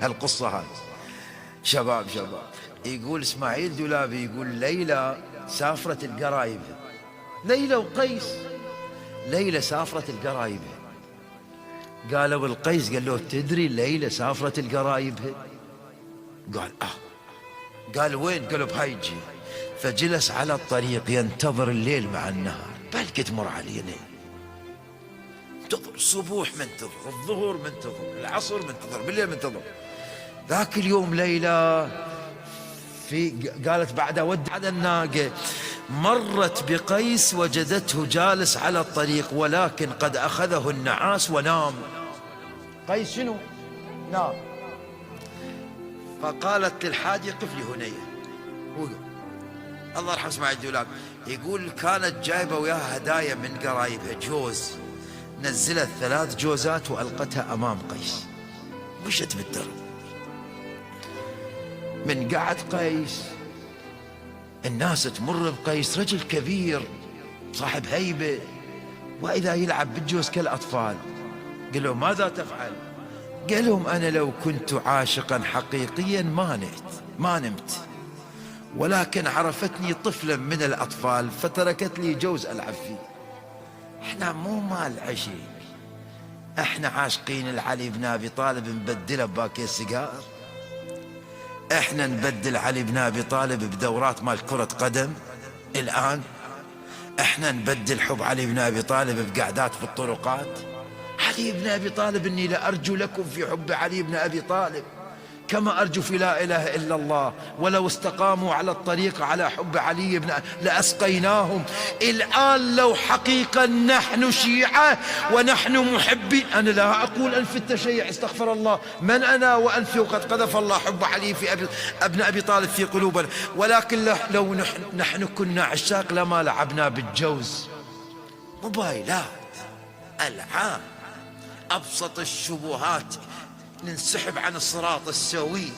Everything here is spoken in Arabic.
القصة هذه. شباب يقول إسماعيل دولابي، يقول ليلى سافرت القرايبها، ليلى وقيس، ليلى سافرت القرايبها. قالوا القيس قال له تدري ليلى سافرت القرايبها؟ قال قال وين؟ قالوا بهاي الجهة. فجلس على الطريق ينتظر الليل مع النهار، بلكي تمر علينا، منتظر الصبوح، منتظر الظهر، منتظر العصر، منتظر بالليل، منتظر. ذاك اليوم ليلى قالت بعد ود على الناقة، مرت بقيس وجدته جالس على الطريق ولكن قد أخذه النعاس ونام. قيس شنو؟ نام. فقالت للحاج قف لي هنيه. الله يرحم اسماعيل دولاب يقول كانت جايبه وياها هدايا من قرايبها، جوز، نزلت 3 جوزات وألقتها أمام قيس، مشت بالدرب. من قعد قيس الناس تمر بقيس، رجل كبير صاحب هيبة، وإذا يلعب بالجوز كالأطفال. قال له ماذا تفعل؟ قال لهم أنا لو كنت عاشقا حقيقيا ما نمت، ولكن عرفتني طفلا من الأطفال فتركت لي جوز ألعب فيه. احنا مو مال عشق، احنا عاشقين العلي بن أبي طالب نبدله بباكي سيجار، احنا نبدل علي بن أبي طالب بدورات مال كرة قدم الآن، احنا نبدل حب علي بن أبي طالب بقعدات في الطرقات. علي بن أبي طالب إني لأرجو لكم في حب علي بن أبي طالب كما أرجو في لا إله إلا الله، ولو استقاموا على الطريق على حب علي بن لأسقيناهم. الآن لو حقيقة نحن شيعة ونحن محبين، أنا لا أقول أنف التشيع، استغفر الله، من أنا وأنفي، وقد قذف الله حب علي في ابن أبي طالب في قلوبنا، ولكن لو نحن كنا عشاق لما لعبنا بالجوز. موبايلات، ألعاب، أبسط الشبهات ننسحب عن الصراط السوي.